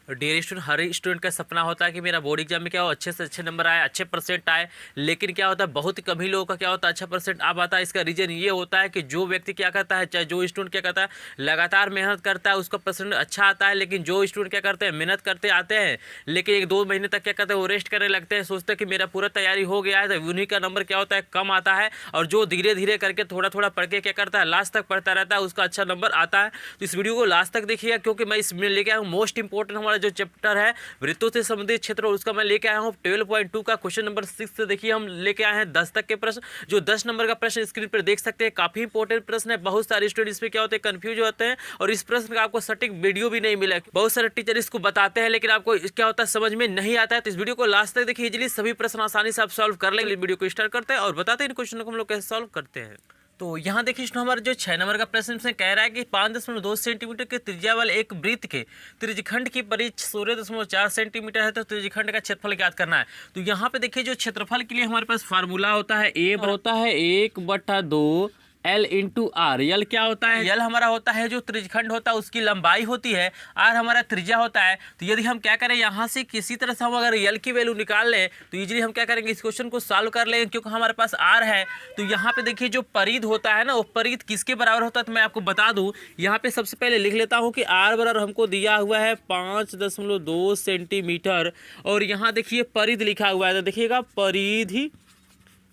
Dear student, हर student का सपना होता है कि मेरा बोर्ड एग्जाम में क्या हो, अच्छे से अच्छे नंबर आए, अच्छे परसेंट आए। लेकिन क्या होता है, बहुत ही कम ही लोगों का क्या होता है अच्छा परसेंट आ पाता है। इसका रीजन ये होता है कि जो व्यक्ति क्या करता है, चाहे जो स्टूडेंट क्या करता है, लगातार मेहनत करता है, उसका परसेंट अच्छा आता है। लेकिन जो स्टूडेंट क्या करते हैं, मेहनत करते आते हैं लेकिन 1-2 महीने तक क्या करते हैं, वो रेस्ट करने लगते हैं, सोचते हैं कि मेरा पूरा तैयारी हो गया है, तो उन्हीं का नंबर क्या होता है, कम आता है। और जो धीरे धीरे करके थोड़ा थोड़ा पढ़ के क्या करता है, लास्ट तक पढ़ता रहता है, उसका अच्छा नंबर आता है। तो इस वीडियो को लास्ट तक देखिएगा, क्योंकि मैं इसमें लेके आया हूँ मोस्ट इंपॉर्टेंट हमारा जो चैप्टर है वृत्तों से संबंधित क्षेत्र, उसका मैं लेके आया हूँ 12.2 का क्वेश्चन नंबर 6 से। देखिए हम लेके आए हैं 10 तक के प्रश्न। जो 10 नंबर का प्रश्न स्क्रीन पर देख सकते हैं, काफी इंपॉर्टेंट प्रश्न है। बहुत सारे स्टूडेंट इसमें क्या होते हैं, कंफ्यूज होते हैं और इस प्रश्न का आपको सटीक वीडियो भी नहीं मिला। बहुत सारे टीचर इसको बताते हैं लेकिन आपको क्या होता है, समझ में नहीं आता है। तो इस वीडियो को लास्ट तक देखिए, इजीली सभी प्रश्न आसानी से आप सॉल्व कर लेंगे। वीडियो को स्टार्ट करते हैं और बताते हैं इन क्वेश्चन को हम लोग कैसे सॉल्व करते हैं। तो यहाँ देखिए हमारा जो 6 नंबर का प्रश्न इसमें कह रहा है कि 5.2 सेंटीमीटर के त्रिज्या वाले एक वृत्त के त्रिज्यखंड की परिधि 16.4 सेंटीमीटर है। तो त्रिज्यखंड का क्षेत्रफल ज्ञात करना है। तो यहाँ पे देखिए जो क्षेत्रफल के लिए हमारे पास फार्मूला होता है, ए होता है 1/2 L इंटू आर। यल क्या होता है, यल हमारा होता है जो त्रिज्यखंड होता है उसकी लंबाई होती है, आर हमारा त्रिज्या होता है। तो यदि हम क्या करें, यहाँ से किसी तरह से हम अगर यल की वैल्यू निकाल लें तो इजीली हम क्या करेंगे, इस क्वेश्चन को सॉल्व कर लेंगे, क्योंकि हमारे पास आर है। तो यहाँ पे देखिए जो परिध होता है ना, वो परिध किसके बराबर होता है, तो मैं आपको बता दूँ। यहाँ पे सबसे पहले लिख लेता हूँ कि आर बराबर हमको दिया हुआ है 5.2 सेंटीमीटर और यहाँ देखिए परिध लिखा हुआ है। तो देखिएगा परिधि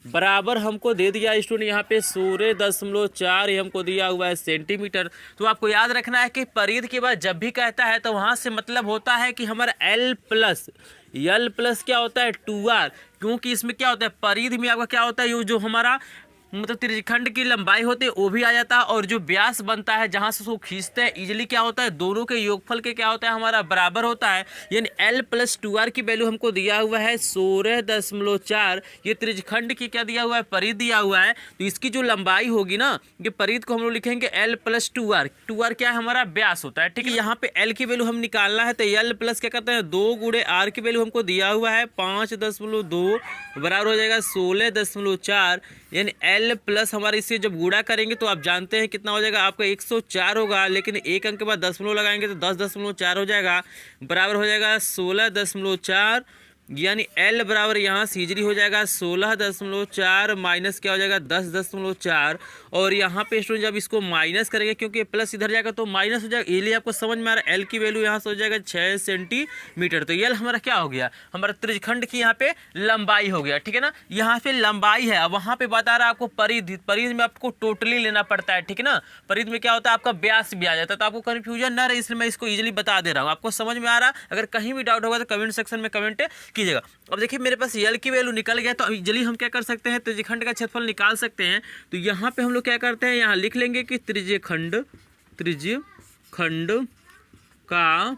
बराबर हमको दे दिया स्टूडेंट यहाँ पे 16.4 ये हमको दिया हुआ है सेंटीमीटर। तो आपको याद रखना है कि परिध के बाद जब भी कहता है तो वहाँ से मतलब होता है कि हमारा L प्लस क्या होता है 2R, क्योंकि इसमें क्या होता है परिध में आपका क्या होता है, ये जो हमारा मतलब त्रिज्यखंड की लंबाई होती है वो भी आ जाता है और जो व्यास बनता है जहाँ से उसको खींचते हैं इजीली क्या होता है, दोनों के योगफल के क्या होता है हमारा बराबर होता है। यानी L प्लस 2R की वैल्यू हमको दिया हुआ है 16.4। ये त्रिज्यखंड की क्या दिया हुआ है, परिध दिया हुआ है। तो इसकी जो लंबाई होगी ना, ये परिध को हम लोग लिखेंगे L प्लस 2R। 2R क्या है, हमारा व्यास होता है। ठीक है, यहाँ पे L की वैल्यू हम निकालना है तो L प्लस क्या करते हैं 2 गुणे R की वैल्यू हमको दिया हुआ है 5.2 बराबर हो जाएगा 16.4। यानी L प्लस हमारे इससे जब गुणा करेंगे तो आप जानते हैं कितना हो जाएगा, आपका 104 होगा। लेकिन एक अंक के बाद दशमलव लगाएंगे तो 10.4 हो जाएगा, बराबर हो जाएगा 16.4। यानी L बराबर यहाँ से इजली हो जाएगा 16.4 माइनस क्या हो जाएगा 10.4। और यहाँ पे स्टूडेंट जब इसको माइनस करेंगे, क्योंकि प्लस इधर जाएगा तो माइनस हो जाएगा, इसलिए आपको समझ में आ रहा है L की वैल्यू यहाँ से हो जाएगा 6 सेंटीमीटर। तो L हमारा क्या हो गया, हमारा त्रिज्यखंड की यहाँ पे लंबाई हो गया। ठीक है ना, यहाँ पे लंबाई है। अब वहाँ पे बता रहा है आपको परिधि, परिधि में आपको टोटली लेना पड़ता है। ठीक है ना, परिधि में क्या होता है आपका व्यास भी आ जाता है, तो आपको कन्फ्यूजन ना रहे इसलिए मैं इसको इजीली बता दे रहा हूँ। आपको समझ में आ रहा है, अगर कहीं भी डाउट होगा तो कमेंट सेक्शन में कमेंट कीजिएगा। अब देखिए मेरे पास L की वैल्यू निकल गया, तो इजीली हम क्या कर सकते हैं, त्रिज्यखंड का क्षेत्रफल निकाल सकते हैं। तो यहाँ पे हम लोग क्या करते हैं, यहाँ लिख लेंगे कि त्रिज्यखंड का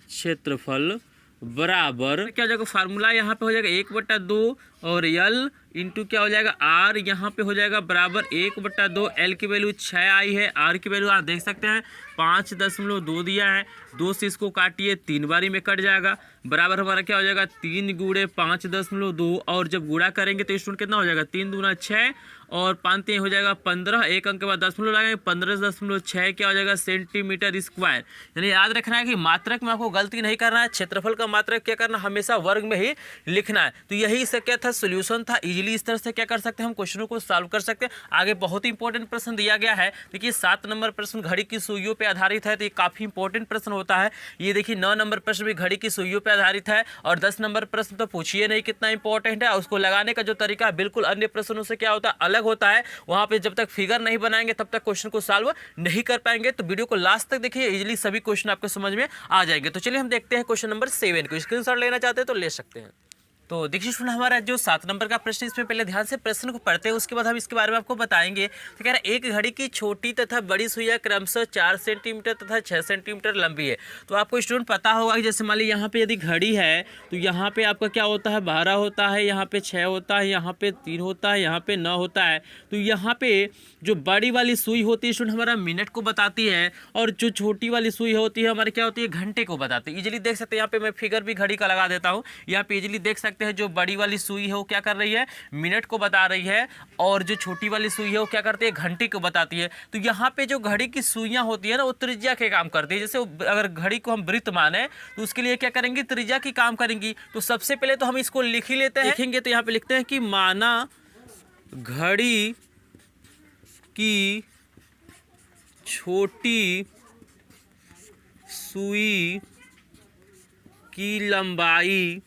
क्षेत्रफल बराबर क्या हो जाएगा, फार्मूला यहाँ पे हो जाएगा 1/2 और L इंटू क्या हो जाएगा R, यहाँ पे हो जाएगा बराबर 1/2। L की वैल्यू 6 आई है, R की वैल्यू आप देख सकते हैं 5.2 दिया है। 2 से इसको काटिए 3 बारी में कट जाएगा, बराबर हमारा क्या हो जाएगा 3 गुणे 5.2। और जब गुणा करेंगे तो स्टूडेंट कितना हो जाएगा, 3 दूना 6 और 5 हो जाएगा 15। एक अंक के बाद दशमलव लगाएंगे, 15.6 क्या हो जाएगा सेंटीमीटर स्क्वायर। यानी याद रखना है कि मात्रक में आपको गलती नहीं करना है, क्षेत्रफल का मात्रक क्या करना, हमेशा वर्ग में ही लिखना है। तो यही इसका क्या था, सोल्यूशन था। इजीली इस तरह से क्या कर सकते हैं, हम क्वेश्चनों को सॉल्व कर सकते हैं। आगे बहुत ही इंपॉर्टेंट प्रश्न दिया गया है। देखिए 7 नंबर प्रश्न घड़ी की सुइयों पे आधारित है, तो ये काफी इंपॉर्टेंट प्रश्न होता है। ये देखिए 9 नंबर प्रश्न भी घड़ी की सुइयों पे आधारित है और 10 नंबर प्रश्न तो पूछिए नहीं कितना इंपॉर्टेंट है। उसको लगाने का जो तरीका है बिल्कुल अन्य प्रश्नों से क्या होता है, अलग होता है। वहां पे जब तक फिगर नहीं बनाएंगे तब तक क्वेश्चन को सॉल्व नहीं कर पाएंगे। तो वीडियो को लास्ट तक देखिए, इजीली सभी क्वेश्चन आपको समझ में आ जाएंगे। तो चलिए हम देखते हैं क्वेश्चन नंबर 7 को। स्क्रीनशॉट लेना चाहते हैं तो ले सकते हैं। तो देखिए स्टूडेंट हमारा जो 7 नंबर का प्रश्न, इसमें पहले ध्यान से प्रश्न को पढ़ते हैं, उसके बाद हम इसके बारे में आपको बताएंगे। तो कह रहा है एक घड़ी की छोटी तथा बड़ी सुइयां क्रमशः 4 सेंटीमीटर तथा 6 सेंटीमीटर लंबी है। तो आपको स्टूडेंट पता होगा कि जैसे मान ली यहाँ पे यदि घड़ी है तो यहाँ पे आपका क्या होता है 12 होता है, यहाँ पे 6 होता है, यहाँ पे 3 होता है, यहाँ पे 9 होता है। तो यहाँ पे जो बड़ी वाली सुई होती है स्टूडेंट हमारा मिनट को बताती है और जो छोटी वाली सुई होती है हमारे क्या होती है घंटे को बताती है। इजीली देख सकते हैं, यहाँ पे मैं फिगर भी घड़ी का लगा देता हूँ। यहाँ पे इजीली देख सकते सकते हैं जो बड़ी वाली सुई है वो क्या कर रही है, मिनट को बता रही है, और जो छोटी वाली सुई है वो क्या करती है, घंटे को बताती है। तो यहाँ पे जो घड़ी की सुइयां होती है ना वो त्रिज्या के काम करती है। जैसे अगर घड़ी को हम वृत्त माने तो उसके लिए क्या करेंगी, त्रिज्या की काम करेंगी। तो सबसे पहले तो हम इसको लिख ही लेते हैं, लिखेंगे तो यहाँ पे लिखते हैं कि माना घड़ी की छोटी सुई की लंबाई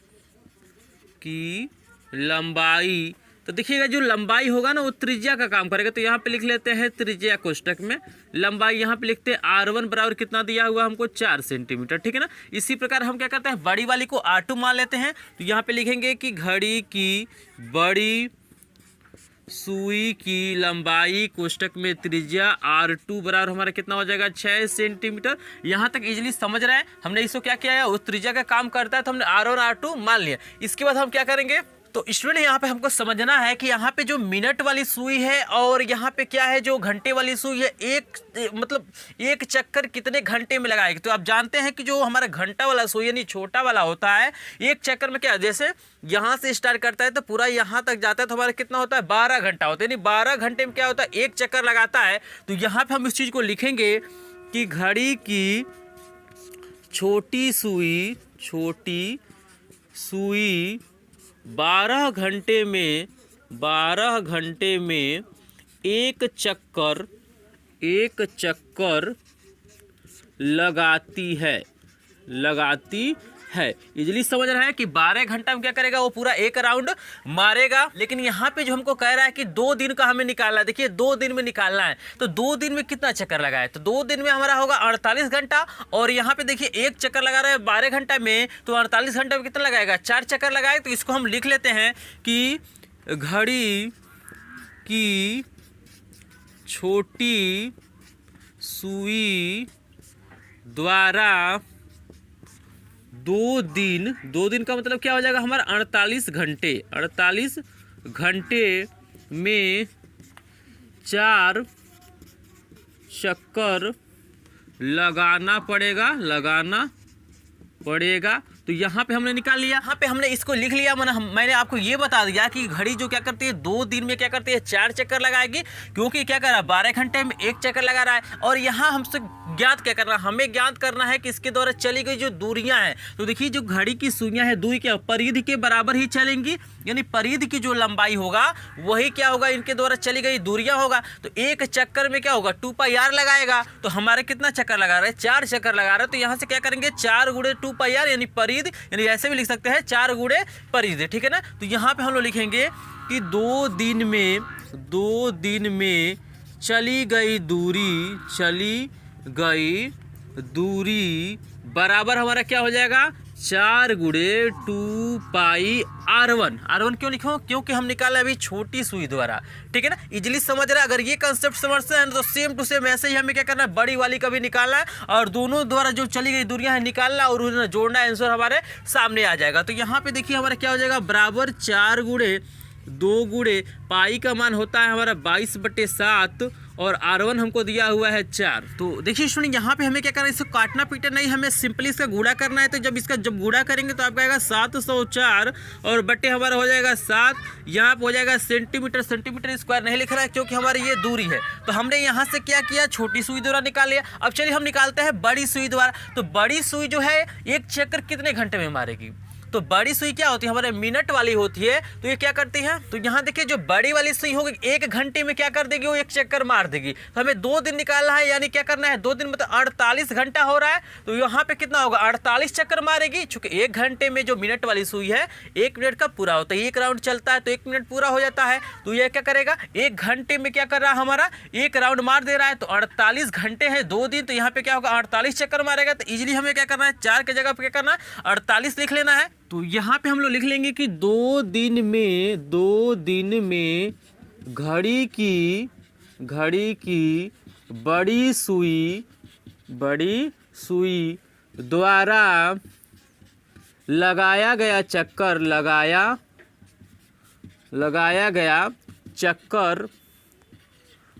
तो देखिएगा जो लंबाई होगा ना वो त्रिज्या का काम करेगा। तो यहाँ पे लिख लेते हैं त्रिज्या कोष्टक में लंबाई, यहाँ पे लिखते हैं R1 बराबर कितना दिया हुआ हमको 4 सेंटीमीटर, ठीक है ना। इसी प्रकार हम क्या करते हैं, बड़ी वाली को R2 मान लेते हैं। तो यहाँ पे लिखेंगे कि घड़ी की बड़ी सुई की लंबाई कोष्टक में त्रिज्या R2 बराबर हमारा कितना हो जाएगा 6 सेंटीमीटर। यहाँ तक इजीली समझ रहे हैं। हमने इसको क्या किया है, उस त्रिज्या का काम करता है तो हमने R1 R2 मान लिया। इसके बाद हम क्या करेंगे, तो स्टूडेंट यहाँ पे हमको समझना है कि यहाँ पे जो मिनट वाली सुई है और यहाँ पे क्या है जो घंटे वाली सुई है, एक चक्कर कितने घंटे में लगाएगी। तो आप जानते हैं कि जो हमारा घंटा वाला सुई यानी छोटा वाला होता है, एक चक्कर में क्या, जैसे यहाँ से स्टार्ट करता है तो पूरा यहाँ तक जाता है तो हमारा कितना होता है 12 घंटा होता है, यानी 12 घंटे में क्या होता है, एक चक्कर लगाता है। तो यहाँ पे हम इस चीज़ को लिखेंगे कि घड़ी की छोटी सुई 12 घंटे में एक चक्कर लगाती है। इजली समझ रहा है कि 12 घंटा में क्या करेगा, वो पूरा एक राउंड मारेगा। लेकिन यहाँ पे जो हमको कह रहा है कि 2 दिन का हमें निकालना है। देखिए 2 दिन में निकालना है तो 2 दिन में कितना चक्कर लगाए, तो 2 दिन में हमारा होगा 48 घंटा। और यहाँ पे देखिए एक चक्कर लगा रहा है 12 घंटा में, तो 48 घंटे में कितना लगाएगा, 4 चक्कर लगाए। तो इसको हम लिख लेते हैं कि घड़ी की छोटी सुई द्वारा 2 दिन का मतलब क्या हो जाएगा हमारा 48 घंटे में 4 चक्कर लगाना पड़ेगा। तो यहाँ पे हमने निकाल लिया, यहाँ पे हमने इसको लिख लिया। मैंने आपको ये बता दिया कि घड़ी जो क्या करती है 2 दिन में क्या करती है 4 चक्कर लगाएगी, क्योंकि क्या कर रहा है 12 घंटे में एक चक्कर लगा रहा है। और यहाँ हमसे ज्ञात क्या करना है, हमें ज्ञात करना है कि इसके द्वारा चली गई जो दूरियां हैं। तो देखिए जो घड़ी की सुइयां हैं दूरी के परिधि के बराबर ही चलेंगी, यानी परिधि की जो लंबाई होगा वही क्या होगा इनके द्वारा चली गई दूरियां होगा। तो एक चक्कर में क्या होगा 2πr लगाएगा। तो हमारे कितना चक्कर लगा रहे हैं, 4 चक्कर लगा रहे हैं। तो यहाँ से क्या करेंगे 4 गुणे 2πr यानी परिधि, यानी ऐसे भी लिख सकते हैं 4 गुणे परिधि, ठीक है ना। तो यहाँ पे हम लोग लिखेंगे कि 2 दिन में चली गई दूरी बराबर हमारा क्या हो जाएगा 4 गुणे 2πr1 क्यों लिखो, क्योंकि हम निकाला अभी छोटी सुई द्वारा, ठीक है ना। इजीली समझ रहा है। अगर ये कंसेप्ट समझते हैं तो सेम टू सेम ऐसे ही हमें क्या करना है, बड़ी वाली का भी निकालना है और दोनों द्वारा जो चली गई दूरियां हैं निकालना और उन्हें जोड़ना, आंसर हमारे सामने आ जाएगा। तो यहाँ पे देखिए हमारा क्या हो जाएगा बराबर 4 गुणे 2 गुणे पाई का मान होता है हमारा 22/7 और R1 हमको दिया हुआ है 4। तो देखिए स्टूडेंट यहाँ पे हमें क्या करना है, इसको काटना पीटना नहीं, हमें सिंपली इसका गुणा करना है। तो जब गुणा करेंगे तो आपका आएगा 704 और बटे हमारा हो जाएगा 7, यहाँ पे हो जाएगा सेंटीमीटर स्क्वायर नहीं लिख रहा है क्योंकि हमारी ये दूरी है। तो हमने यहाँ से क्या किया, छोटी सुई द्वारा निकाल लिया। अब चलिए हम निकालते हैं बड़ी सुई द्वारा। तो बड़ी सुई जो है एक चक्कर कितने घंटे में मारेगी, तो बड़ी सुई क्या होती है हमारे मिनट वाली होती है। तो ये क्या करती है, तो यहाँ देखिए जो बड़ी वाली सुई होगी 1 घंटे में क्या कर देगी, वो एक चक्कर मार देगी। तो हमें 2 दिन निकालना है, यानी क्या करना है 2 दिन मतलब 48 घंटा हो रहा है। तो यहाँ पे कितना होगा 48 चक्कर मारेगी। चूंकि 1 घंटे में जो मिनट वाली सुई है 1 मिनट का पूरा होता है, 1 राउंड चलता है तो 1 मिनट पूरा हो जाता है। तो ये क्या करेगा 1 घंटे में क्या कर रहा है हमारा 1 राउंड मार दे रहा है। तो 48 घंटे है 2 दिन, तो यहाँ पे क्या होगा 48 चक्कर मारेगा। तो इजिली हमें क्या करना है 4 की जगह पे क्या करना है 48 लिख लेना है। तो यहाँ पे हम लोग लिख लेंगे कि 2 दिन में घड़ी की बड़ी सुई द्वारा लगाया गया चक्कर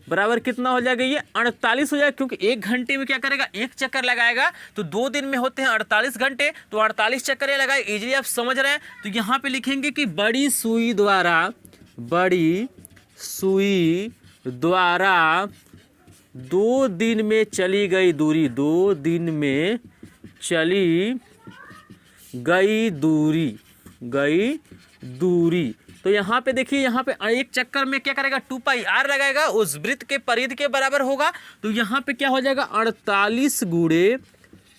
बराबर कितना हो जाएगा, ये 48 हो जाएगा, क्योंकि 1 घंटे में क्या करेगा, 1 चक्कर लगाएगा, तो 2 दिन में होते हैं 48 घंटे, तो 48 चक्कर ये लगाए। इजीली आप समझ रहे हैं। तो यहाँ पे लिखेंगे कि बड़ी सुई द्वारा 2 दिन में चली गई दूरी, 2 दिन में चली गई दूरी। तो यहाँ पे देखिए, यहाँ पे 1 चक्कर में क्या करेगा, 2 पाई आर लगाएगा, उस वृत्त के परिधि के बराबर होगा। तो यहाँ पे क्या हो जाएगा, 48 गुणे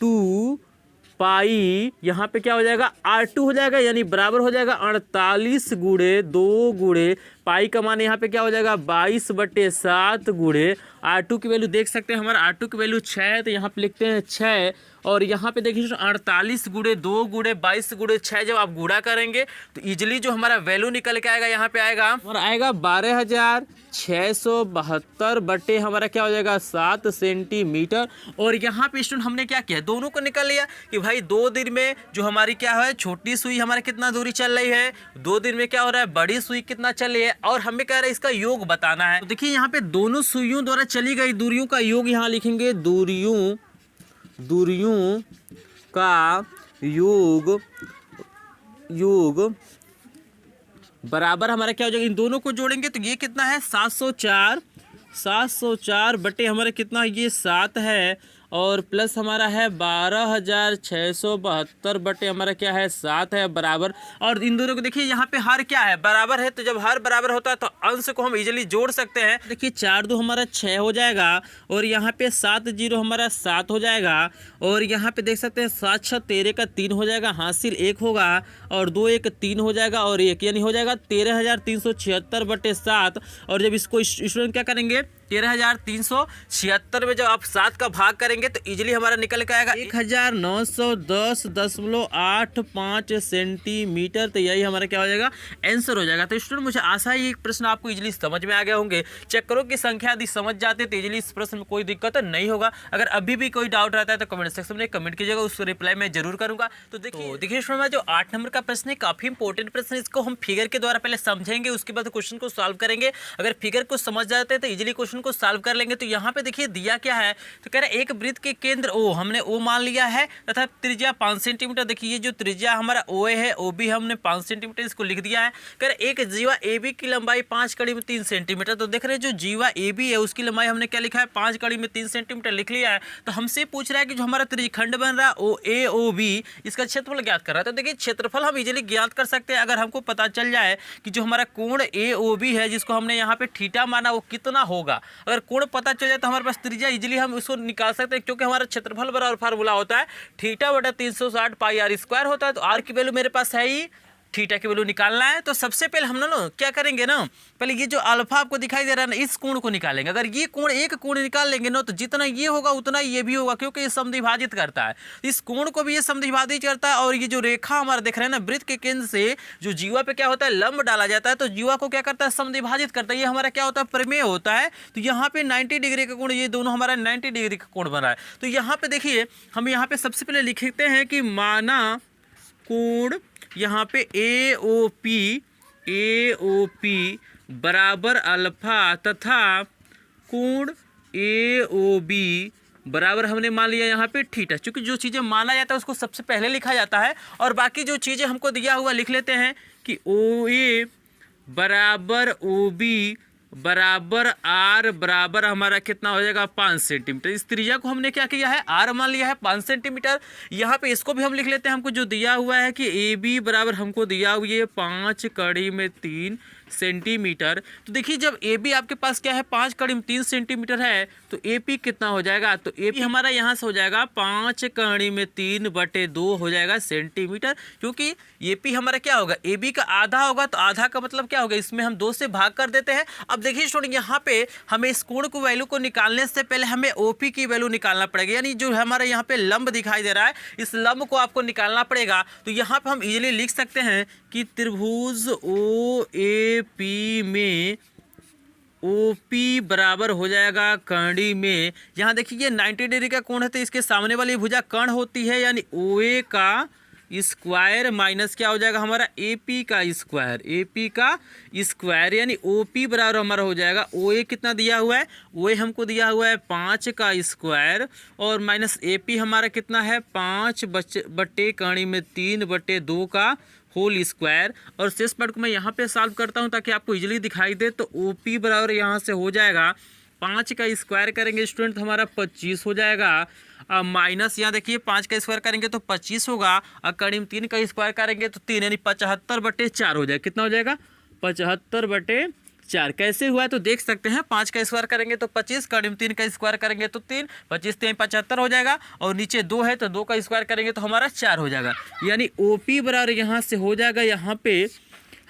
2 पाई, यहाँ पे क्या हो जाएगा, R2 हो जाएगा, यानी बराबर हो जाएगा 48 गुणे 2 गुणे पाई का मान यहाँ पे क्या हो जाएगा, 22/7 गुणे R2 की वैल्यू देख सकते हैं, हमारा R2 की वैल्यू 6 है, तो यहाँ पे लिखते हैं 6। और यहाँ पे देखिए 48 गुणे 2 गुणे 22 गुणे 6 जब आप गुणा करेंगे तो इजिली जो हमारा वैल्यू निकल के आएगा, यहाँ पे आएगा और आएगा 12,672 बटे हमारा क्या हो जाएगा 7 सेंटीमीटर। और यहाँ पे स्टूडेंट हमने क्या किया, दोनों को निकल लिया कि भाई 2 दिन में जो हमारी क्या है, छोटी सुई हमारा कितना दूरी चल रही है, 2 दिन में क्या हो रहा है, बड़ी सुई कितना चल रही है, और हमें कह रहा है इसका योग बताना है। तो देखिए यहाँ पे दोनों सुइयों द्वारा चली गई दूरियों का योग यहाँ लिखेंगे, दूरियों का योग बराबर हमारा क्या हो जाएगा, इन दोनों को जोड़ेंगे तो ये कितना है, 704 बटे हमारा कितना, ये 7 है, और प्लस हमारा है 12,672 बटे हमारा क्या है 7 है बराबर। और इन दोनों को देखिए यहाँ पे हर क्या है, बराबर है, तो जब हर बराबर होता है तो अंश को हम इजीली जोड़ सकते हैं। देखिए 4 2 हमारा 6 हो जाएगा, और यहाँ पे 7 0 हमारा 7 हो जाएगा, और यहाँ पे देख सकते हैं 7 6 13 का 3 हो जाएगा, हासिल 1 होगा, और 2 1 3 हो जाएगा, और 1 यानी हो जाएगा 13,376 बटे 7। और जब इसको स्टूडेंट क्या करेंगे, 13,376 में जब आप 7 का भाग करेंगे तो इजीली हमारा निकल के आएगा 1910.85 सेंटीमीटर। तो यही हमारा क्या हो जाएगा, आंसर हो जाएगा। तो स्टूडेंट मुझे आशा है ये प्रश्न आपको इजीली समझ में आ गए होंगे। चक्करों की संख्या यदि समझ जाते तो इजीली इस प्रश्न में कोई दिक्कत नहीं होगा। अगर अभी भी कोई डाउट रहता है तो कमेंट सेक्शन में कमेंट कीजिएगा, उसको रिप्लाई मैं जरूर करूंगा। तो देखिए स्टूडेंट जो 8 नंबर का प्रश्न है काफी इंपॉर्टेंट प्रश्न है, इसको हम फिगर के द्वारा पहले समझेंगे, उसके बाद क्वेश्चन को सॉल्व करेंगे। अगर फिगर को समझ जाते हैं तो इजीली क्वेश्चन को सॉल्व कर लेंगे। तो यहाँ पे देखिए दिया क्या है, तो कह रहा है एक वृत्त के केंद्र O हमने O मान लिया है तथा त्रिज्या 5 सेंटीमीटर। देखिए ये जो त्रिज्या हमारा OA है, OB हमने 5 सेंटीमीटर इसको लिख दिया है। कह रहे एक जीवा AB की लंबाई 5 कड़ी में 3 सेंटीमीटर। तो देख रहे हैं जो जीवा AB है उसकी लंबाई हमने क्या लिखा है, 5 कड़ी में 3 सेंटीमीटर लिख लिया है। तो हमसे पूछ रहा है कि जो हमारा त्रिखंड बन रहा है OAOB इसका क्षेत्रफल ज्ञात कर रहा है। तो देखिए क्षेत्रफल हम इजीली ज्ञात कर सकते हैं अगर हमको पता चल जाए कि जो हमारा कोण AOB है जिसको हमने यहाँ पे थीटा माना वो कितना होगा। अगर कोण पता चल जाए तो हमारे पास त्रिज्या इजीली हम उसको निकाल सकते हैं, क्योंकि हमारा क्षेत्रफल बराबर फार्मूला होता है थीटा बटा 360 पाई r स्क्वायर होता है। तो r की वैल्यू मेरे पास है ही, थीटा की वैल्यू निकालना है। तो सबसे पहले हम ना क्या करेंगे ना, पहले ये जो अल्फा आपको दिखाई दे रहा है ना इस कोण को निकालेंगे। अगर ये कोण एक कोण निकाल लेंगे ना तो जितना ये होगा उतना ये भी होगा, क्योंकि ये समद्विभाजित करता है। इस कोण को भी ये समद्विभाजित करता है। और ये जो रेखा हमारा देख रहे हैं ना, वृत्त के केंद्र से जो जीवा पे क्या होता है लंब डाला जाता है, तो जीवा को क्या करता है समद्विभाजित करता है। ये हमारा क्या होता है प्रमेय होता है। तो यहाँ पे 90 डिग्री का कोण, ये दोनों हमारा 90 डिग्री का कोण बना है। तो यहाँ पे देखिए हम यहाँ पे सबसे पहले लिखते हैं कि माना कोण यहाँ पे AOP बराबर अल्फा तथा कोण AOB बराबर हमने मान लिया यहाँ पे थीटा। क्योंकि जो चीज़ें माना जाता है उसको सबसे पहले लिखा जाता है, और बाकी जो चीज़ें हमको दिया हुआ लिख लेते हैं कि OA बराबर OB बराबर R बराबर हमारा कितना हो जाएगा 5 सेंटीमीटर। इस त्रिज्या को हमने क्या किया है R मान लिया है 5 सेंटीमीटर। यहाँ पे इसको भी हम लिख लेते हैं, हमको जो दिया हुआ है कि AB बराबर हमको दिया हुआ है 5 कड़ी में 3 सेंटीमीटर। तो देखिए जब AB आपके पास क्या है 5 कड़ी में 3 सेंटीमीटर है तो AP कितना हो जाएगा, तो AP हमारा यहाँ से हो जाएगा 5 कड़ी में 3 बटे 2 हो जाएगा सेंटीमीटर। क्योंकि AP हमारा क्या होगा, AB का आधा होगा, तो आधा का मतलब क्या होगा, इसमें हम 2 से भाग कर देते हैं। अब देखिए स्टूडेंट यहाँ पे हमें इस कोण को वैल्यू को निकालने से पहले हमें OP की वैल्यू निकालना पड़ेगा, यानी जो हमारे यहाँ पे लंब दिखाई दे रहा है इस लंब को आपको निकालना पड़ेगा। तो यहाँ पे हम इजीली लिख सकते हैं कि त्रिभुज OAP में OP बराबर हो जाएगा कर्णी में, यहाँ देखिए ये 90 डिग्री का कोण है तो इसके सामने वाली भुजा कर्ण होती है, यानी OA का स्क्वायर माइनस क्या हो जाएगा हमारा AP का स्क्वायर, AP का स्क्वायर यानी OP बराबर हमारा हो जाएगा OA कितना दिया हुआ है, OA हमको दिया हुआ है 5 का स्क्वायर और माइनस AP हमारा कितना है 5 बटे कड़ी में 3/2 का होल स्क्वायर। और शेष पार्ट को मैं यहाँ पे सॉल्व करता हूँ ताकि आपको इजीली दिखाई दे। तो OP बराबर यहाँ से हो जाएगा 5 का स्क्वायर करेंगे स्टूडेंट तो हमारा 25 हो जाएगा, माइनस यहाँ देखिए 5 का स्क्वायर करेंगे तो 25 होगा और कड़ी में 3 का स्क्वायर करेंगे तो 3 यानी 75/4 हो जाएगा। कितना हो जाएगा 75/4। कैसे हुआ है तो देख सकते हैं, 5 का स्क्वायर करेंगे तो 25, कड़ी में 3 का स्क्वायर करेंगे तो 3, 25 3 75 हो जाएगा और नीचे 2 है तो 2 का स्क्वायर करेंगे तो हमारा 4 हो जाएगा। यानी OP बराबर यहाँ से हो जाएगा, यहाँ पे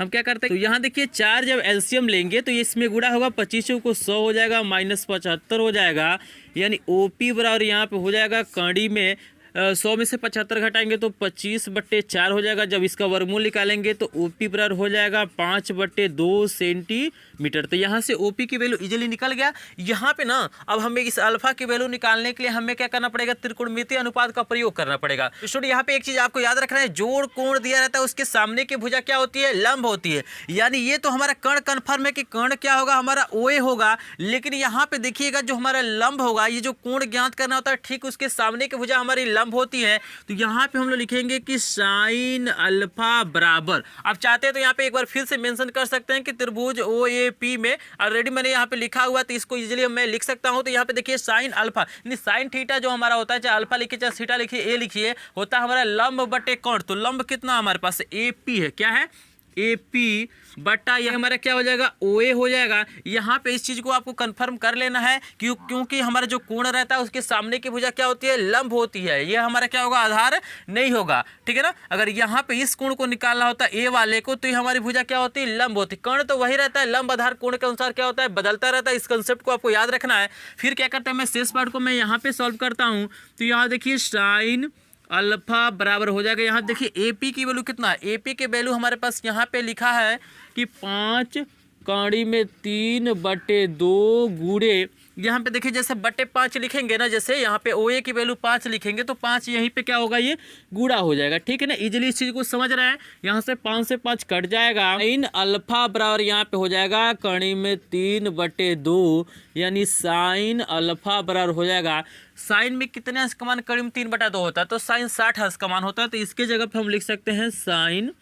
हम क्या करते हैं तो यहाँ देखिए 4 जब एलसीएम लेंगे तो इसमें गुणा होगा 25 को 100 हो जाएगा माइनस 75 हो जाएगा। यानी OP बराबर यहाँ पे हो जाएगा कड़ी में 100 में से 75 घटाएंगे तो 25/4 हो जाएगा। जब इसका वर्गमूल निकालेंगे तो OP बराबर हो जाएगा 5/2 सेंटीमीटर। तो यहाँ से OP की वैल्यू इजीली निकल गया। यहाँ पे ना अब हमें इस अल्फा की वैल्यू निकालने के लिए हमें क्या करना पड़ेगा, त्रिकोणमितीय अनुपात का प्रयोग करना पड़ेगा। स्टूडेंट यहाँ पे एक चीज आपको याद रखना है, जोड़ कोण दिया रहता है उसके सामने की भुजा क्या होती है, लंब होती है। यानी ये तो हमारा कर्ण कन्फर्म है कि कर्ण क्या होगा हमारा OA होगा, लेकिन यहाँ पे देखिएगा जो हमारा लंब होगा, ये जो कोण ज्ञात करना होता है ठीक उसके सामने की भुजा हमारी लंब होती है। तो यहाँ पे हम लोग लिखेंगे कि साइन अल्फा बराबर, आप चाहते हैं तो यहाँ पे एक बार फिर से मेंशन कर सकते हैं कि त्रिभुज OAP में ऑलरेडी मैंने यहाँ पे लिखा हुआ तो इसको इजीली मैं लिख सकता हूँ। तो यहाँ पे देखिए साइन अल्फा यानी साइन थीटा जो हमारा होता है, चाहे अल्फा लिखिए चाहे थीटा लिखिए ए लिखिए, होता है हमारा लंब बटे कोण। तो लंब कितना हमारे पास AP है, क्या है AP बटा ये हमारा क्या हो जाएगा OA हो जाएगा। यहाँ पे इस चीज को आपको कंफर्म कर लेना है क्योंकि हमारा जो कोण रहता है उसके सामने की भुजा क्या होती है, लंब होती है। ये हमारा क्या होगा, आधार नहीं होगा, ठीक है ना। अगर यहाँ पे इस कोण को निकालना होता है A वाले को तो ये हमारी भुजा क्या होती है, लंब होती है। कर्ण तो वही रहता है, लंब आधार कोण के अनुसार क्या होता है, बदलता रहता है। इस कंसेप्ट को आपको याद रखना है। फिर क्या करते हैं, मैं शेष पार्ट को मैं यहाँ पे सॉल्व करता हूँ। तो यहाँ देखिए साइन अल्फा बराबर हो जाएगा, यहाँ देखिए AP की वैल्यू कितना है, AP की वैल्यू हमारे पास यहाँ पे लिखा है कि 5 कड़ी में 3/2 गुणे, यहाँ पे देखिए जैसे बटे 5 लिखेंगे ना, जैसे यहाँ पे OA की वैल्यू 5 लिखेंगे तो 5 यहीं पे क्या होगा, ये गुणा हो जाएगा, ठीक है ना। इजीली इस चीज को समझ रहे हैं। यहाँ से 5 से 5 कट जाएगा, साइन अल्फा बराबर यहाँ पे हो जाएगा कड़ी में 3/2 यानी साइन अल्फा बराबर हो जाएगा। साइन में कितने अंश का मान कड़ी में 3/2 होता है, तो साइन 60 अंश का मान होता है। तो इसके जगह पे हम लिख सकते हैं साइन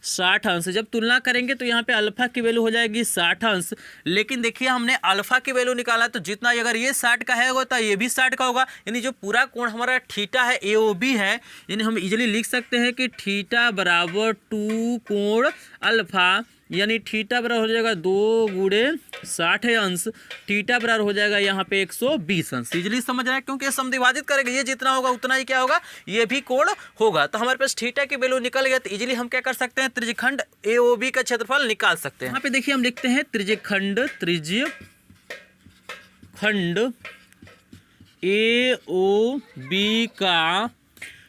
60 अंश। जब तुलना करेंगे तो यहाँ पे अल्फा की वैल्यू हो जाएगी 60 अंश, लेकिन देखिए हमने अल्फा की वैल्यू निकाला तो जितना अगर ये 60 का है तो ये भी 60 का होगा। यानी जो पूरा कोण हमारा थीटा है AOB है, यानी हम इजीली लिख सकते हैं कि थीटा बराबर 2 कोण अल्फा, यानी थीटा बराबर हो जाएगा 2 गुणे 60 अंश, थीटा बराबर हो जाएगा यहाँ पे 120 अंश। इजीली समझ रहे हैं, क्योंकि समद्विभाजित करेंगे, ये जितना होगा उतना ही क्या होगा, ये भी कोण होगा। तो हमारे पास थीटा की वैल्यू निकल गया। तो इजीली हम क्या कर सकते हैं, त्रिज्यखंड AOB का क्षेत्रफल निकाल सकते हैं। यहाँ पे देखिए हम लिखते हैं त्रिज्यखंड AOB का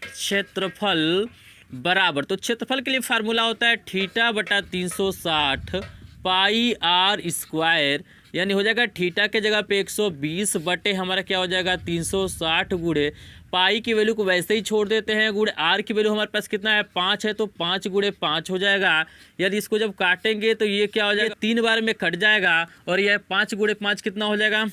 क्षेत्रफल बराबर, तो क्षेत्रफल के लिए फार्मूला होता है थीटा बटा 360 पाई R स्क्वायर, यानी हो जाएगा थीटा के जगह पे 120 बटे हमारा क्या हो जाएगा 360 गुणे पाई की वैल्यू को वैसे ही छोड़ देते हैं, गुणे R की वैल्यू हमारे पास कितना है 5 है, तो 5 गुणे 5 हो जाएगा। यदि इसको जब काटेंगे तो ये क्या हो जाएगा, 3 बार में कट जाएगा और यह 5 गुणे 5 कितना हो जाएगा,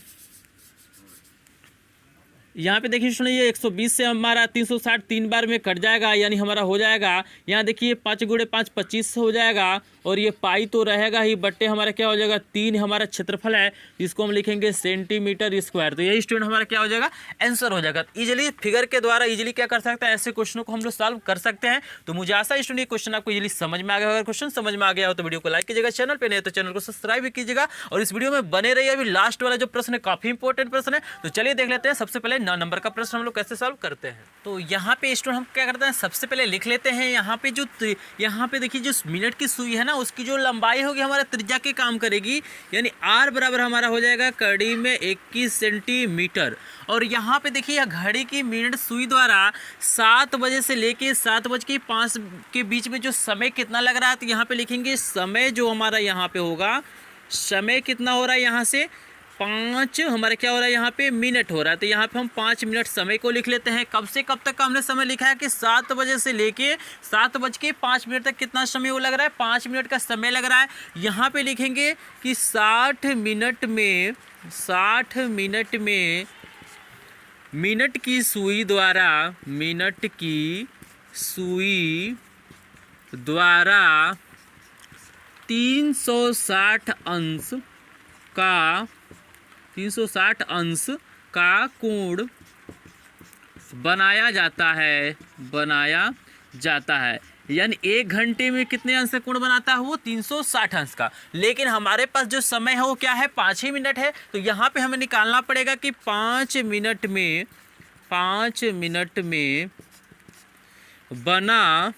यहाँ पे देखिए सुनिए ये 120 से हमारा 360 3 बार में कट जाएगा, यानी हमारा हो जाएगा यहाँ देखिए 5 गुणे 5 25 हो जाएगा और ये पाई तो रहेगा ही, बट्टे हमारा क्या हो जाएगा 3 हमारा क्षेत्रफल है, इसको हम लिखेंगे सेंटीमीटर स्क्वायर। तो यही स्टूडेंट हमारा क्या हो जाएगा, आंसर हो जाएगा। इजीली फिगर के द्वारा इजीली क्या कर सकते हैं, ऐसे क्वेश्चनों को हम लोग सॉल्व कर सकते हैं। तो मुझे आशा है स्टूडेंट क्वेश्चन आपको इजीली समझ में आ गया। अगर क्वेश्चन समझ में आ गया हो तो वीडियो को लाइक कीजिएगा, चैनल पे नहीं तो चैनल को सब्सक्राइब भी कीजिएगा और इस वीडियो में बने रहिए। अभी लास्ट वाला जो प्रश्न है काफी इंपॉर्टेंट प्रश्न है, तो चलिए देख लेते हैं। सबसे पहले 9 नंबर का प्रश्न हम लोग कैसे सॉल्व करते हैं। तो यहाँ पे स्टूडेंट हम क्या करते हैं, सबसे पहले लिख लेते हैं यहाँ पे जो देखिए जो मिनट की सुई है ना, उसकी जो लंबाई होगी हमारा त्रिज्या के काम करेगी, यानी R बराबर हमारा हो जाएगा कड़ी में 21 सेंटीमीटर। और यहाँ पे देखिए घड़ी की मिनट सुई द्वारा 7 बजे से लेके 7:05 के बीच में जो समय कितना लग रहा है, तो यहाँ पे लिखेंगे समय जो हमारा यहाँ पे होगा, समय कितना हो रहा है यहाँ से 5 हमारा क्या हो रहा है यहाँ पे मिनट हो रहा है। तो यहाँ पे हम 5 मिनट समय को लिख लेते हैं। कब से कब तक का हमने समय लिखा है कि 7 बजे से लेके 7:05 तक कितना समय वो लग रहा है, 5 मिनट का समय लग रहा है। यहाँ पे लिखेंगे कि 60 मिनट में मिनट की सुई द्वारा 360 अंश का कोण बनाया जाता है। यानी 1 घंटे में कितने अंश का कोण बनाता है वो 360 अंश का। लेकिन हमारे पास जो समय है वो क्या है, 5 ही मिनट है। तो यहाँ पे हमें निकालना पड़ेगा कि 5 मिनट में बना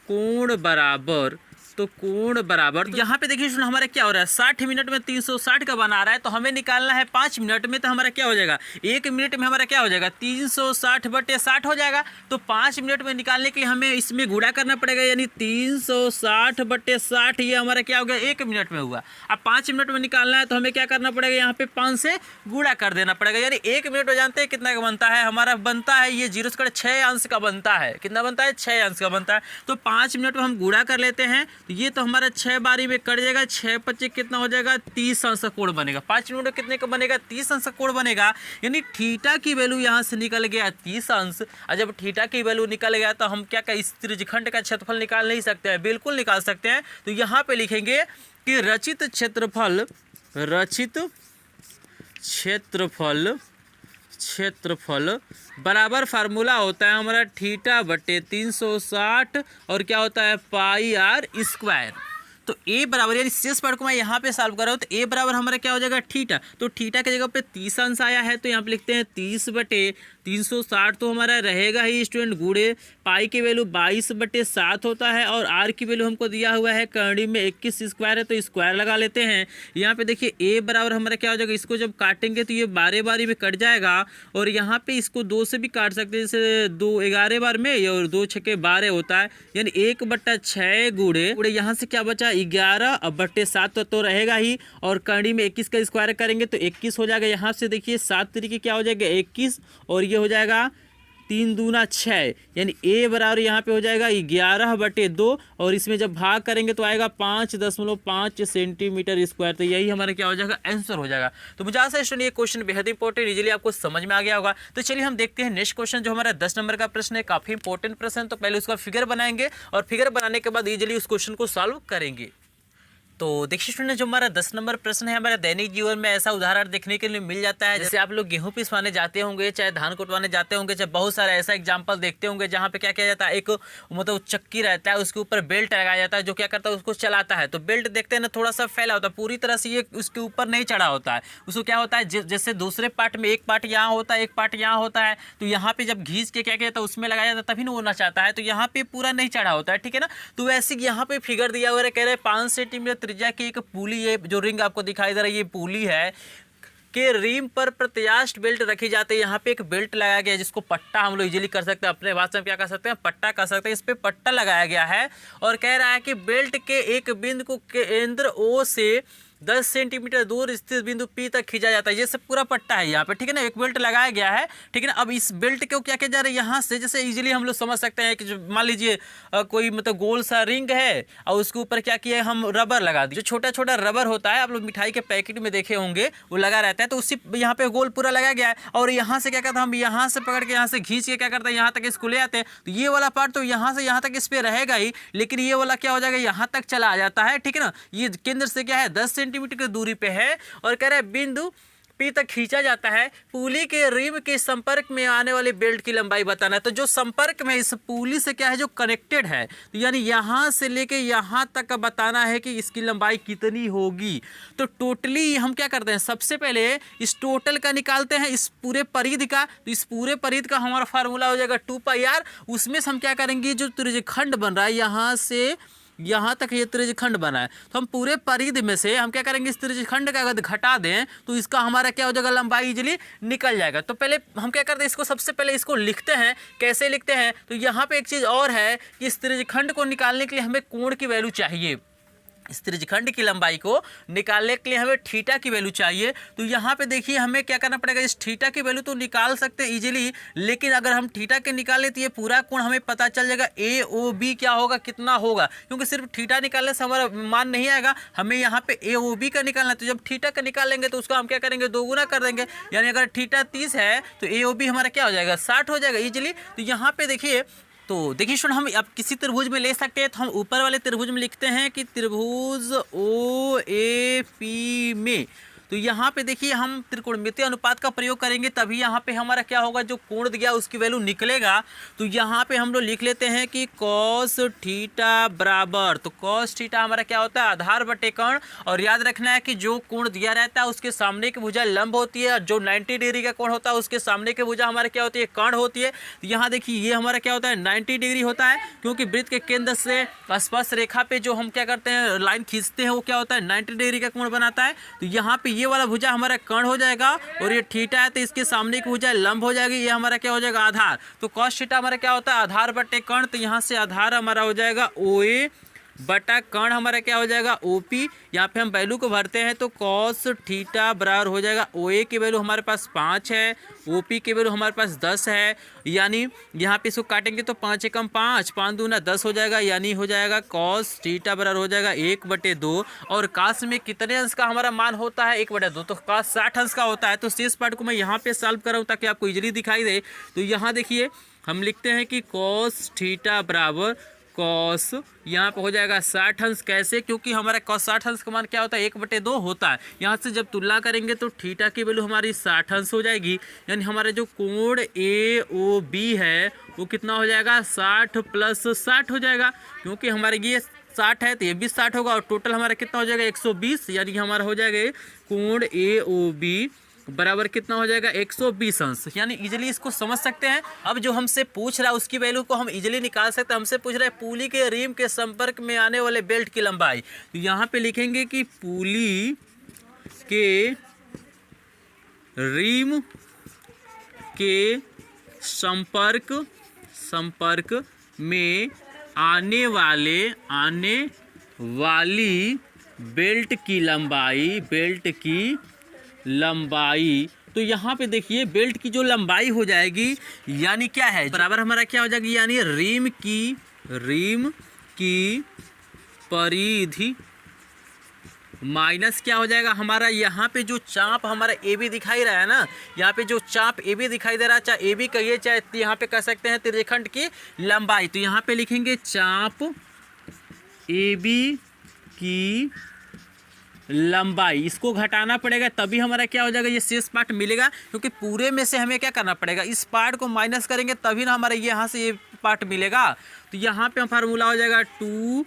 कोण बराबर, तो कोण बराबर यहाँ पे देखिए हमारा क्या हो रहा है, 60 मिनट में 360 का बना रहा है। तो हमें निकालना है 5 मिनट में, तो हमारा क्या हो जाएगा, 1 मिनट में हमारा क्या हो जाएगा 360/60 हो जाएगा। तो 5 मिनट में निकालने के लिए हमें इसमें गुणा करना पड़ेगा, यानी 360/60 ये हमारा क्या हो गया 1 मिनट में हुआ। अब 5 मिनट में निकालना है तो हमें क्या करना पड़ेगा, यहाँ पे 5 से गुणा कर देना पड़ेगा। यानी 1 मिनट में जानते हैं कितना का बनता है, हमारा बनता है ये 0.6 अंश का बनता है। कितना बनता है, 6 अंश का बनता है। तो 5 मिनट में हम गुणा कर लेते हैं, तो ये तो हमारा 6 बारी में कट जाएगा, 6×5 कितना हो जाएगा 30 अंश का कोण बनेगा। 5 मिनट में कितने का बनेगा, 30 अंश का कोण बनेगा। यानी थीटा की वैल्यू यहाँ से निकल गया 30 अंश। और जब थीटा की वैल्यू निकल गया तो हम क्या इस त्रिज्यखंड का क्षेत्रफल निकाल नहीं सकते हैं, बिल्कुल निकाल सकते हैं। तो यहाँ पे लिखेंगे कि रचित क्षेत्रफल बराबर फार्मूला होता है हमारा θ/360 और क्या होता है πr²। तो a बराबर, यानी शेष पार्ट को मैं यहाँ पे सॉल्व कर रहा हूँ, तो a बराबर हमारा क्या हो जाएगा थीटा। तो थीटा की जगह पे 30 अंश आया है, तो यहाँ पे लिखते हैं 30/360 तो हमारा रहेगा ही स्टूडेंट, गुणे पाई की वैल्यू 22/7 होता है और आर की वैल्यू हमको दिया हुआ है करड़ी में 21 स्क्वायर है, तो स्क्वायर लगा लेते हैं। यहाँ पे देखिए a बराबर हमारा क्या हो जाएगा, इसको जब काटेंगे तो ये 12 बारी में कट जाएगा और यहाँ पे इसको 2 से भी काट सकते हैं, जैसे 2 11 बार में और 2 6 12 होता है, यानी 1/6 गुणे यहाँ से क्या बचा 11/7 तो रहेगा ही, और करड़ी में 21 का स्क्वायर करेंगे तो 21 हो जाएगा। यहाँ से देखिए 7 तरीके क्या हो जाएगा 21 और ये हो जाएगा 3 दूना 6, यानी a बराबर यहाँ पे हो जाएगा 11/2 और इसमें जब भाग करेंगे तो आएगा 5.5 सेंटीमीटर स्क्वायर। तो यही हमारा क्या हो जाएगा आंसर हो जाएगा। तो मुझे आशा है ये क्वेश्चन बेहद इंपॉर्टेंट इजीली आपको समझ में आ गया होगा। तो चलिए हम देखते हैं नेक्स्ट क्वेश्चन जो हमारा 10 नंबर का प्रश्न है, काफी इंपॉर्टेंट प्रश्न है। तो पहले उसका फिगर बनाएंगे और फिगर बनाने के बाद इजीली उस क्वेश्चन को सॉल्व करेंगे। तो देखिए स्टूडेंट, जो हमारा 10 नंबर प्रश्न है, हमारे दैनिक जीवन में ऐसा उदाहरण देखने के लिए मिल जाता है। जैसे आप लोग गेहूं पिसवाने जाते होंगे, चाहे धान कुटवाने जाते होंगे, चाहे बहुत सारे ऐसा एग्जांपल देखते होंगे जहां पे क्या किया जाता है, एक मतलब चक्की रहता है, उसके ऊपर बेल्ट लगाया जाता है, जो क्या करता है उसको चलाता है। तो बेल्ट देखते हैं ना थोड़ा सा फैला होता है, पूरी तरह से ये उसके ऊपर नहीं चढ़ा होता है। उसको क्या होता है, जैसे दूसरे पार्ट में एक पार्ट यहाँ होता है, एक पार्ट यहाँ होता है, तो यहाँ पे जब घींच के क्या किया जाता है उसमें लगाया जाता है, तभी ना वो नचाता है। तो यहाँ पे पूरा नहीं चढ़ा होता है, ठीक है ना। तो वैसे यहाँ पे फिगर दिया हुआ है, कह रहे 5 सेंटीमीटर त्रिज्या की एक पुली, ये जो रिंग आपको दिखाई दे रहा है ये पुली है के रिम पर प्रत्यास्थ बेल्ट रखी जाती है। यहाँ पे एक बेल्ट लगाया गया है जिसको पट्टा हम लोग इजीली कर सकते हैं, अपने भाषा में क्या कर सकते हैं पट्टा कर सकते हैं। इस पे पट्टा लगाया गया है और कह रहा है कि बेल्ट के एक बिंदु को केंद्र O से 10 सेंटीमीटर दूर स्थित बिंदु P तक खींचा जाता है। ये सब पूरा पट्टा है यहाँ पे, ठीक है ना, एक बेल्ट लगाया गया है, ठीक है ना। अब इस बेल्ट को क्या किया जा रहा है, यहाँ से जैसे इजीली हम लोग समझ सकते हैं कि मान लीजिए कोई मतलब गोल सा रिंग है और उसके ऊपर क्या किया है हम रबर लगा दी। जो छोटा छोटा रबर होता है, आप लोग मिठाई के पैकेट में देखे होंगे, वो लगा रहता है, तो उसी यहाँ पे गोल पूरा लगाया गया है। और यहाँ से क्या करता है, हम यहाँ से पकड़ के यहाँ से खींच के क्या करते हैं यहाँ तक इसको ले आते हैं। तो ये वाला पार्ट तो यहाँ से यहाँ तक इस पे रहेगा ही, लेकिन ये वाला क्या हो जाएगा यहाँ तक चला आ जाता है, ठीक है ना। ये केंद्र से क्या है 10 सेंटीमीटर की दूरी पे है और कह रहा है बिंदु P तक खींचा जाता है। पुली के रिम के संपर्क में आने वाली बेल्ट की लंबाई बताना है। तो जो संपर्क में इस पुली से क्या है जो कनेक्टेड है, तो यानी यहाँ से लेके यहाँ तक का बताना है कि इसकी लंबाई कितनी होगी। तो टोटली हम क्या करते हैं, सबसे पहले इस टोटल का निकालते हैं, इस पूरे परिधि का। तो इस पूरे परिधि का हमारा फार्मूला हो जाएगा 2πr। उसमें से हम क्या करेंगे, जो त्रिज्यखंड बन रहा है यहाँ से यहाँ तक ये त्रिज्यखंड बना है, तो हम पूरे परिधि में से हम क्या करेंगे, इस त्रिज्यखंड का अगर घटा दें तो इसका हमारा क्या हो जाएगा लंबाई इजीली निकल जाएगा। तो पहले हम क्या करते हैं, इसको सबसे पहले इसको लिखते हैं। कैसे लिखते हैं, तो यहाँ पे एक चीज़ और है कि इस त्रिज्यखंड को निकालने के लिए हमें कोण की वैल्यू चाहिए। इस त्रिज्यखंड की लंबाई को निकालने के लिए हमें थीटा की वैल्यू चाहिए। तो यहाँ पे देखिए हमें क्या करना पड़ेगा, इस थीटा की वैल्यू तो निकाल सकते हैं इजीली, लेकिन अगर हम थीटा के निकाले तो ये पूरा कोण हमें पता चल जाएगा ए ओ बी क्या होगा, कितना होगा, क्योंकि सिर्फ थीटा निकालने से हमारा मान नहीं आएगा, हमें यहाँ पे ए ओ बी का निकालना है। तो जब थीटा का निकालेंगे तो उसको हम क्या करेंगे, 2 गुना कर देंगे, यानी अगर थीटा 30 है तो ए ओ बी हमारा क्या हो जाएगा, 60 हो जाएगा इजीली। तो यहाँ पे देखिए, तो देखिए स्टूडेंट, हम अब किसी त्रिभुज में ले सकते हैं, तो हम ऊपर वाले त्रिभुज में लिखते हैं कि त्रिभुज ओ ए पी में, तो यहाँ पे देखिए हम त्रिकोणमितीय अनुपात का प्रयोग करेंगे, तभी यहाँ पे हमारा क्या होगा, जो कोण दिया उसकी वैल्यू निकलेगा। तो यहाँ पे हम लोग लिख लेते हैं कि कॉस थीटा बराबर, तो कॉस थीटा हमारा क्या होता है, आधार बटे कर्ण, और याद रखना है कि जो कोण दिया रहता है उसके सामने की भुजा लंब होती है, और जो 90 डिग्री का कोण होता है उसके सामने की भुजा हमारे क्या होती है, कर्ण होती है। तो यहाँ देखिए ये हमारा क्या होता है, 90 डिग्री होता है, क्योंकि वृत्त के केंद्र से स्पर्श रेखा पे जो हम क्या करते हैं, लाइन खींचते हैं, वो क्या होता है, 90 डिग्री का कोण बनाता है। तो यहाँ पे ये वाला भुजा हमारा कर्ण हो जाएगा, और ये थीटा है तो इसके सामने की भुजा लंब हो जाएगी, ये हमारा क्या हो जाएगा, आधार। तो कॉस थीटा हमारा क्या होता है, आधार बटे कर्ण, तो यहाँ से आधार हमारा हो जाएगा ओ ए बटा कर्ण हमारा क्या हो जाएगा, ओ पी। यहाँ पे हम वैल्यू को भरते हैं, तो कॉस थीटा बराबर हो जाएगा, ओ ए की वैल्यू हमारे पास 5 है, ओ पी की वैल्यू हमारे पास 10 है, यानी यहाँ पे इसको काटेंगे तो 5 एकम 5, 5 दूना 10 हो जाएगा, यानी हो जाएगा कॉस थीटा बराबर हो जाएगा 1/2। और काश में कितने अंश का हमारा मान होता है, 1/2, तो काश 60 अंश का होता है। तो शेष पार्ट को मैं यहाँ पे सॉल्व कर रहा हूँ ताकि आपको इजीली दिखाई दे। तो यहाँ देखिए हम लिखते हैं कि कॉस थीटा बराबर कॉस, यहाँ पे हो जाएगा 60 अंश, कैसे, क्योंकि हमारा कॉस 60 अंश का मान क्या होता है, 1/2 होता है। यहाँ से जब तुलना करेंगे तो थीटा की वैल्यू हमारी 60 अंश हो जाएगी, यानी हमारा जो कोण ए ओ बी है वो कितना हो जाएगा, 60 + 60 हो जाएगा, क्योंकि हमारे ये 60 है तो ये भी 60 होगा, और टोटल हमारा कितना हो जाएगा, 120, यानी कि हमारा हो जाएगा कोण ए ओ बी बराबर कितना हो जाएगा, 120 अंश, यानी इजीली इसको समझ सकते हैं। अब जो हमसे पूछ रहा है उसकी वैल्यू को हम इजीली निकाल सकते हैं। हमसे पूछ रहा है पुली के रिम के संपर्क में आने वाले बेल्ट की लंबाई, तो यहाँ पे लिखेंगे कि पुली के रिम के संपर्क में आने वाली बेल्ट की लंबाई, तो यहाँ पे देखिए बेल्ट की जो लंबाई हो जाएगी, यानी क्या है, बराबर हमारा क्या हो जाएगी, यानी रिम की परिधि माइनस क्या हो जाएगा हमारा, यहाँ पे जो चाप हमारा ए बी दिखाई रहा है ना, यहाँ पे जो चाप ए बी दिखाई दे रहा है, चाहे ए बी कहिए चाहे यहाँ पे कह सकते हैं त्रिज्यखंड की लंबाई, तो यहाँ पे लिखेंगे चाप ए बी की लंबाई, इसको घटाना पड़ेगा तभी हमारा क्या हो जाएगा, ये शेष पार्ट मिलेगा, क्योंकि पूरे में से हमें क्या करना पड़ेगा, इस पार्ट को माइनस करेंगे तभी ना हमारा यहाँ से ये पार्ट मिलेगा। तो यहाँ पे फार्मूला हो जाएगा 2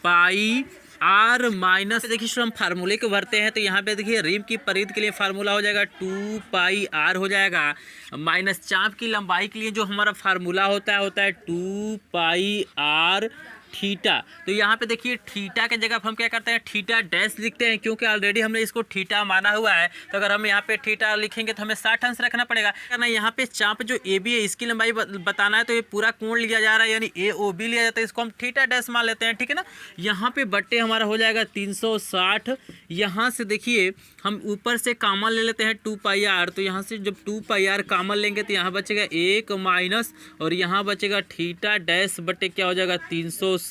पाई आर माइनस, देखिए हम फार्मूले को भरते हैं, तो यहाँ पे देखिए रिम की परिधि के लिए फार्मूला हो जाएगा 2 पाई आर हो जाएगा, माइनस चाप की लंबाई के लिए जो हमारा फार्मूला होता है 2 पाई आर थीटा। तो यहाँ पे देखिए थीटा के जगह हम क्या करते हैं, थीटा डैश लिखते हैं, क्योंकि ऑलरेडी हमने इसको थीटा माना हुआ है। तो अगर हम यहाँ पे थीटा लिखेंगे तो हमें 60 अंश रखना पड़ेगा। करना यहाँ पे चाप जो ए बी है इसकी लंबाई बताना है, तो ये पूरा कोण लिया जा रहा है, यानी ए ओ बी लिया जाता है, इसको हम थीटा डैश मान लेते हैं, ठीक है ना। यहाँ पे बट्टे हमारा हो जाएगा 360। यहाँ से देखिए हम ऊपर से कॉमन ले लेते हैं 2 पाई आर, तो यहाँ से जब 2 पाई आर कॉमन लेंगे तो यहाँ बचेगा 1 माइनस, और यहाँ बचेगा थीटा डैश बट्टे क्या हो जाएगा 360।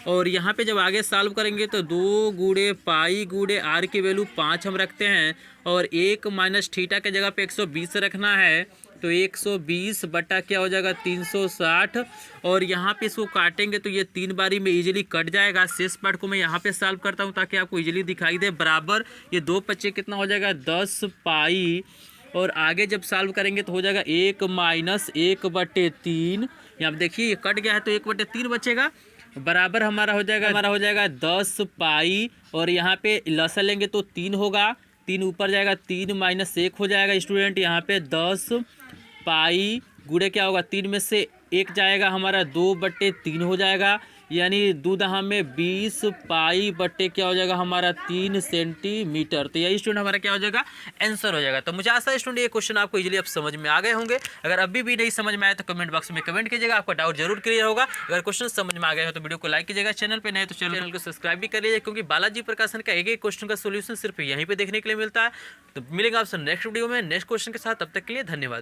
और यहाँ पे जब आगे सॉल्व करेंगे तो 2 गुणे पाई गुणे आर की वैल्यू 5 हम रखते हैं, और 1 माइनस थीटा के जगह पे 120 रखना है, तो 120 बटा क्या हो जाएगा 360। और यहाँ पे इसको काटेंगे तो ये 3 बारी में इजीली कट जाएगा। शेष पार्ट को मैं यहाँ पे सॉल्व करता हूँ ताकि आपको इजीली दिखाई दे। बराबर ये 2 पच्चे कितना हो जाएगा 10 पाई, और आगे जब सॉल्व करेंगे तो हो जाएगा 1 माइनस 1/3। यहाँ देखिए ये कट गया है तो 1/3 बचेगा, बराबर हमारा हो जाएगा 10 पाई, और यहाँ पे लसा लेंगे तो 3 होगा, 3 ऊपर जाएगा, 3 माइनस 1 हो जाएगा स्टूडेंट। यहाँ पे 10 पाई गुणे क्या होगा 3 में से 1 जाएगा हमारा 2/3 हो जाएगा, यानी दूधाम में 20 पाई बट्टे क्या हो जाएगा हमारा 3 सेंटीमीटर। तो यही स्टूडेंट हमारा क्या हो जाएगा आंसर हो जाएगा। तो मुझे आशा है स्टूडेंट ये क्वेश्चन आपको इजीली अब समझ में आ गए होंगे। अगर अभी भी नहीं समझ में आया तो कमेंट बॉक्स में कमेंट कीजिएगा, आपका डाउट जरूर क्लियर होगा। अगर क्वेश्चन समझ में आ गए हो तो वीडियो को लाइक कीजिएगा, चैनल पे नए तो चैनल को सब्सक्राइब भी कर लीजिए, क्योंकि बालाजी प्रकाशन का एक क्वेश्चन का सोल्यूशन सिर्फ यहीं पे देखने के लिए मिलता है। तो मिलेंगे आपसे नेक्स्ट वीडियो में नेक्स्ट क्वेश्चन के साथ, तब तक के लिए धन्यवाद।